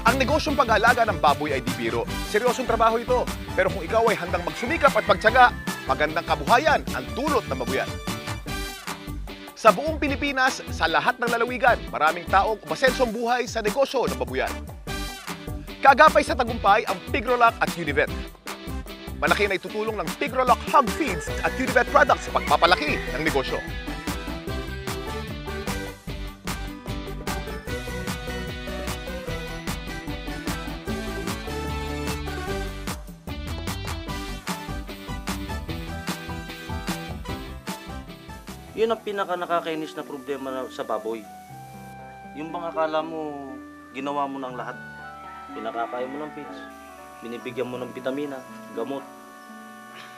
Ang negosyong pag-aalaga ng baboy ay di biro. Seryosong trabaho ito. Pero kung ikaw ay handang magsumikap at magtiyaga, magandang kabuhayan ang dulot ng mabuyan. Sa buong Pilipinas, sa lahat ng lalawigan, maraming taong umasensong buhay sa negosyo ng babuyan. Kaagapay sa tagumpay ang Pigrolac at Univet. Malaki na itutulong ng Pigrolac Hog Feeds at Univet products sa pagpapalaki ng negosyo. Yun ang pinaka-nakakainis na problema sa baboy. Yung bang akala mo, ginawa mo ng lahat. Pinakakain mo ng feeds, binibigyan mo ng vitamina, gamot.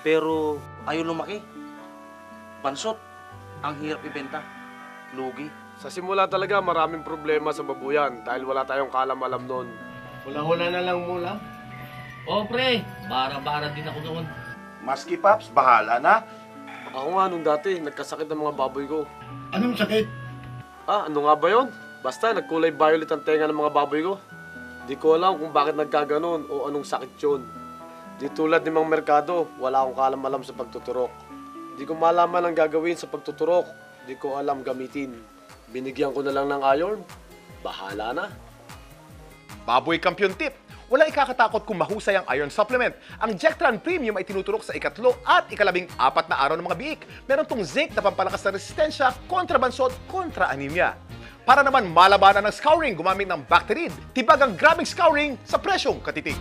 Pero ayaw lumaki. Pansot, ang hirap ibenta. Lugi. Sa simula talaga maraming problema sa babuyan dahil wala tayong kalam-alam noon. Hula-hula na lang mula. O pre, bara-bara din ako doon. Maski Paps, bahala na. Ako nga nung dati, nagkasakit ng mga baboy ko. Anong sakit? Ano nga ba yun? Basta nagkulay violet ang tenga ng mga baboy ko. Di ko alam kung bakit nagkaganon o anong sakit yun. Di tulad ni Mang Mercado, wala akong kalam-alam sa pagtuturok. Di ko malaman ang gagawin sa pagtuturok. Di ko alam gamitin. Binigyan ko na lang ng iron. Bahala na. Baboy Kampiyon Tip. Walang ikakatakot kung mahusay ang iron supplement. Ang Jectran Premium ay tinuturok sa ikatlo at ikalabing-apat na araw ng mga biik. Meron tong zinc na pampalakas ng resistensya kontra bansot, kontra anemia. Para naman malabanan ng scouring, gumamit ng Bacterid. Tibag ang grabing scouring sa presyong katitig.